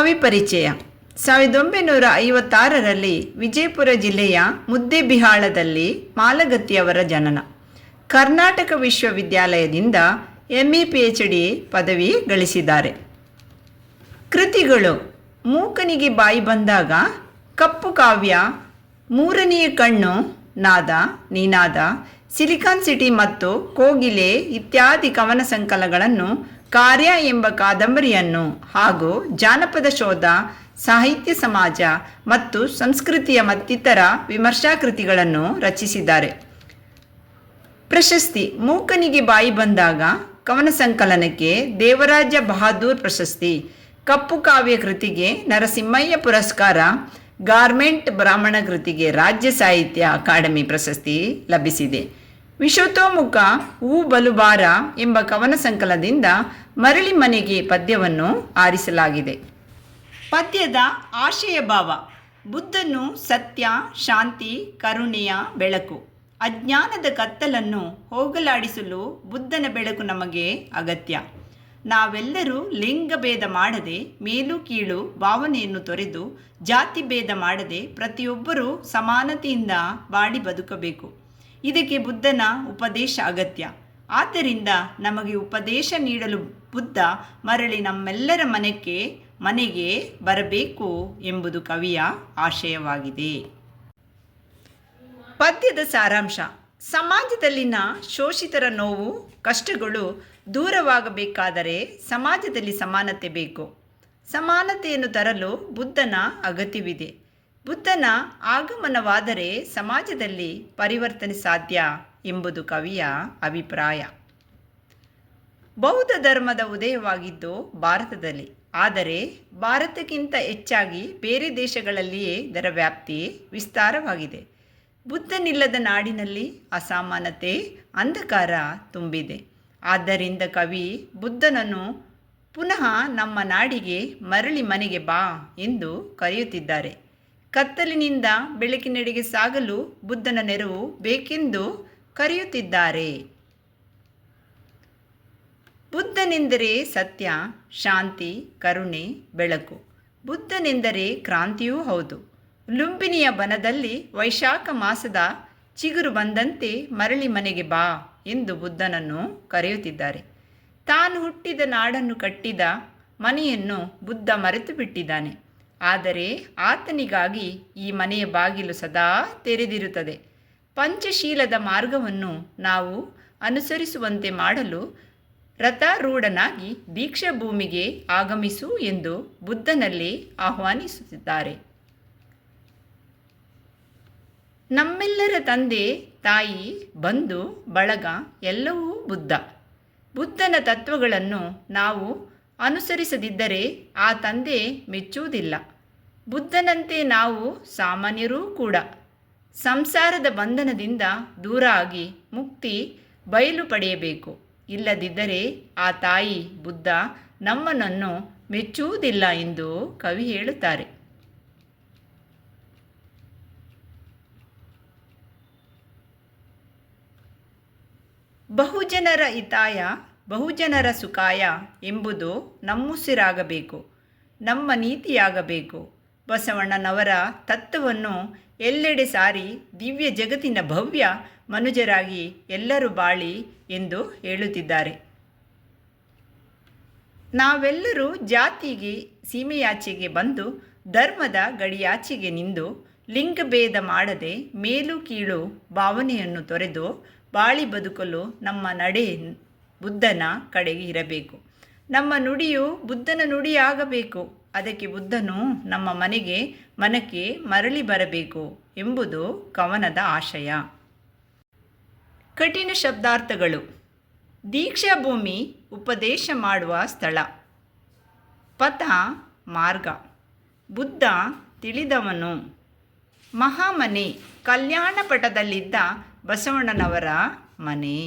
ಕವಿ ಪರಿಚಯ. 1956ರಲ್ಲಿ ವಿಜಯಪುರ ಜಿಲ್ಲೆಯ ಮುದ್ದೇಬಿಹಾಳದಲ್ಲಿ ಮಾಲಗತ್ತಿಯವರ ಜನನ. ಕರ್ನಾಟಕ ವಿಶ್ವವಿದ್ಯಾಲಯದಿಂದ ME PhD ಪದವಿ ಗಳಿಸಿದ್ದಾರೆ. ಕೃತಿಗಳು: ಮೂಕನಿಗೆ ಬಾಯಿ ಬಂದಾಗ, ಕಪ್ಪು ಕಾವ್ಯ, ಮೂರನೆಯ ಕಣ್ಣು, ನಾದ ನೀನಾದ, ಸಿಲಿಕಾನ್ ಸಿಟಿ ಮತ್ತು ಕೋಗಿಲೆ ಇತ್ಯಾದಿ ಕವನ ಸಂಕಲನಗಳನ್ನು, ಕಾರ್ಯ ಎಂಬ ಕಾದಂಬರಿಯನ್ನು ಹಾಗೂ ಜಾನಪದ ಶೋಧ, ಸಾಹಿತ್ಯ ಸಮಾಜ ಮತ್ತು ಸಂಸ್ಕೃತಿಯ ಮತ್ತಿತರ ವಿಮರ್ಶಾ ಕೃತಿಗಳನ್ನು ರಚಿಸಿದ್ದಾರೆ. ಪ್ರಶಸ್ತಿ: ಮೂಕನಿಗೆ ಬಾಯಿ ಬಂದಾಗ ಕವನ ಸಂಕಲನಕ್ಕೆ ದೇವರಾಜ ಬಹಾದೂರ್ ಪ್ರಶಸ್ತಿ, ಕಪ್ಪು ಕಾವ್ಯ ಕೃತಿಗೆ ನರಸಿಂಹಯ್ಯ ಪುರಸ್ಕಾರ, ಗಾರ್ಮೆಂಟ್ ಬ್ರಾಹ್ಮಣ ಕೃತಿಗೆ ರಾಜ್ಯ ಸಾಹಿತ್ಯ ಅಕಾಡೆಮಿ ಪ್ರಶಸ್ತಿ ಲಭಿಸಿದೆ. ವಿಶ್ವತೋಮುಖ ಹೂ ಬಲುಬಾರ ಎಂಬ ಕವನ ಸಂಕಲನದಿಂದ ಮರಳಿ ಮನೆಗೆ ಪದ್ಯವನ್ನು ಆರಿಸಲಾಗಿದೆ. ಪದ್ಯದ ಆಶಯ ಭಾವ: ಬುದ್ಧನು ಸತ್ಯ, ಶಾಂತಿ, ಕರುಣೆಯ ಬೆಳಕು. ಅಜ್ಞಾನದ ಕತ್ತಲನ್ನು ಹೋಗಲಾಡಿಸಲು ಬುದ್ಧನ ಬೆಳಕು ನಮಗೆ ಅಗತ್ಯ. ನಾವೆಲ್ಲರೂ ಲಿಂಗಭೇದ ಮಾಡದೆ, ಮೇಲು ಕೀಳು ಭಾವನೆಯನ್ನು ತೊರೆದು, ಜಾತಿ ಭೇದ ಮಾಡದೆ ಪ್ರತಿಯೊಬ್ಬರೂ ಸಮಾನತೆಯಿಂದ ಬಾಳಿ ಬದುಕಬೇಕು. ಇದಕ್ಕೆ ಬುದ್ಧನ ಉಪದೇಶ ಅಗತ್ಯ. ಆದ್ದರಿಂದ ನಮಗೆ ಉಪದೇಶ ನೀಡಲು ಬುದ್ಧ ಮರಳಿ ನಮ್ಮೆಲ್ಲರ ಮನೆಗೆ ಬರಬೇಕು ಎಂಬುದು ಕವಿಯ ಆಶಯವಾಗಿದೆ. ಪದ್ಯದ ಸಾರಾಂಶ: ಸಮಾಜದಲ್ಲಿನ ಶೋಷಿತರ ನೋವು, ಕಷ್ಟಗಳು ದೂರವಾಗಬೇಕಾದರೆ ಸಮಾಜದಲ್ಲಿ ಸಮಾನತೆ ಬೇಕು. ಸಮಾನತೆಯನ್ನು ತರಲು ಬುದ್ಧನ ಅಗತ್ಯವಿದೆ. ಬುದ್ಧನ ಆಗಮನವಾದರೆ ಸಮಾಜದಲ್ಲಿ ಪರಿವರ್ತನೆ ಸಾಧ್ಯ ಎಂಬುದು ಕವಿಯ ಅಭಿಪ್ರಾಯ. ಬೌದ್ಧ ಧರ್ಮದ ಉದಯವಾಗಿದ್ದು ಭಾರತದಲ್ಲಿ. ಆದರೆ ಭಾರತಕ್ಕಿಂತ ಹೆಚ್ಚಾಗಿ ಬೇರೆ ದೇಶಗಳಲ್ಲಿಯೇ ಇದರ ವ್ಯಾಪ್ತಿ ವಿಸ್ತಾರವಾಗಿದೆ. ಬುದ್ಧನಿಲ್ಲದ ನಾಡಿನಲ್ಲಿ ಅಸಮಾನತೆ, ಅಂಧಕಾರ ತುಂಬಿದೆ. ಆದ್ದರಿಂದ ಕವಿ ಬುದ್ಧನನ್ನು ಪುನಃ ನಮ್ಮ ನಾಡಿಗೆ ಮರಳಿ ಮನೆಗೆ ಬಾ ಎಂದು ಕರೆಯುತ್ತಿದ್ದಾರೆ. ಕತ್ತಲಿನಿಂದ ಬೆಳಕಿನೆಡೆಗೆ ಸಾಗಲು ಬುದ್ಧನ ನೆರವು ಬೇಕೆಂದು ಕರೆಯುತ್ತಿದ್ದಾರೆ. ಬುದ್ಧನೆಂದರೆ ಸತ್ಯ, ಶಾಂತಿ, ಕರುಣೆ, ಬೆಳಕು. ಬುದ್ಧನೆಂದರೆ ಕ್ರಾಂತಿಯೂ ಹೌದು. ಲುಂಬಿನಿಯ ಬನದಲ್ಲಿ ವೈಶಾಖ ಮಾಸದ ಚಿಗುರು ಬಂದಂತೆ ಮರಳಿ ಮನೆಗೆ ಬಾ ಎಂದು ಬುದ್ಧನನ್ನು ಕರೆಯುತ್ತಿದ್ದಾರೆ. ತಾನು ಹುಟ್ಟಿದ ನಾಡನ್ನು, ಕಟ್ಟಿದ ಮನೆಯನ್ನು ಬುದ್ಧ ಮರೆತು ಬಿಟ್ಟಿದ್ದಾನೆ. ಆದರೆ ಆತನಿಗಾಗಿ ಈ ಮನೆಯ ಬಾಗಿಲು ಸದಾ ತೆರೆದಿರುತ್ತದೆ. ಪಂಚಶೀಲದ ಮಾರ್ಗವನ್ನು ನಾವು ಅನುಸರಿಸುವಂತೆ ಮಾಡಲು ರಥಾರೂಢನಾಗಿ ದೀಕ್ಷಾ ಭೂಮಿಗೆ ಆಗಮಿಸು ಎಂದು ಬುದ್ಧನಲ್ಲಿ ಆಹ್ವಾನಿಸುತ್ತಿದ್ದಾರೆ. ನಮ್ಮೆಲ್ಲರ ತಂದೆ, ತಾಯಿ, ಬಂಧು ಬಳಗ ಎಲ್ಲವೂ ಬುದ್ಧ. ಬುದ್ಧನ ತತ್ವಗಳನ್ನು ನಾವು ಅನುಸರಿಸದಿದ್ದರೆ ಆ ತಂದೆ ಮೆಚ್ಚುವುದಿಲ್ಲ. ಬುದ್ಧನಂತೆ ನಾವು ಸಾಮಾನ್ಯರೂ ಕೂಡ ಸಂಸಾರದ ಬಂಧನದಿಂದ ದೂರ ಆಗಿ ಮುಕ್ತಿ ಬಯಲು ಪಡೆಯಬೇಕು. ಇಲ್ಲದಿದ್ದರೆ ಆ ತಾಯಿ ಬುದ್ಧ ನಮ್ಮನ್ನು ಮೆಚ್ಚುವುದಿಲ್ಲ ಎಂದು ಕವಿ ಹೇಳುತ್ತಾರೆ. ಬಹುಜನರ ಹಿತಾಯ, ಬಹುಜನರ ಸುಖಾಯ ಎಂಬುದು ನಮ್ಮುಸಿರಾಗಬೇಕು, ನಮ್ಮ ನೀತಿಯಾಗಬೇಕು. ಬಸವಣ್ಣನವರ ತತ್ವವನ್ನು ಎಲ್ಲೆಡೆ ಸಾರಿ ದಿವ್ಯ ಜಗತ್ತಿನ ಭವ್ಯ ಮನುಜರಾಗಿ ಎಲ್ಲರೂ ಬಾಳಿ ಎಂದು ಹೇಳುತ್ತಿದ್ದಾರೆ. ನಾವೆಲ್ಲರೂ ಜಾತಿಗೆ ಸೀಮೆಯಾಚೆಗೆ ಬಂದು, ಧರ್ಮದ ಗಡಿಯಾಚೆಗೆ ನಿಂದು, ಲಿಂಗಭೇದ ಮಾಡದೆ ಮೇಲು ಕೀಳು ಭಾವನೆಯನ್ನು ತೊರೆದು ಬಾಳಿ ಬದುಕಲು ನಮ್ಮ ನಡೆ ಬುದ್ಧನ ಕಡೆಗೆ ಇರಬೇಕು. ನಮ್ಮ ನುಡಿಯು ಬುದ್ಧನ ನುಡಿಯಾಗಬೇಕು. ಅದಕ್ಕೆ ಬುದ್ಧನು ನಮ್ಮ ಮನಕ್ಕೆ ಮರಳಿ ಬರಬೇಕು ಎಂಬುದು ಕವನದ ಆಶಯ. ಕಠಿಣ ಶಬ್ದಾರ್ಥಗಳು: ದೀಕ್ಷಾ ಭೂಮಿ, ಉಪದೇಶ ಮಾಡುವ ಸ್ಥಳ. ಪಥ, ಮಾರ್ಗ. ಬುದ್ಧ ತಿಳಿದವನು. ಮಹಾಮನೆ, ಕಲ್ಯಾಣ ಪಟದಲ್ಲಿದ್ದ ಬಸವಣ್ಣನವರ ಮನೆ.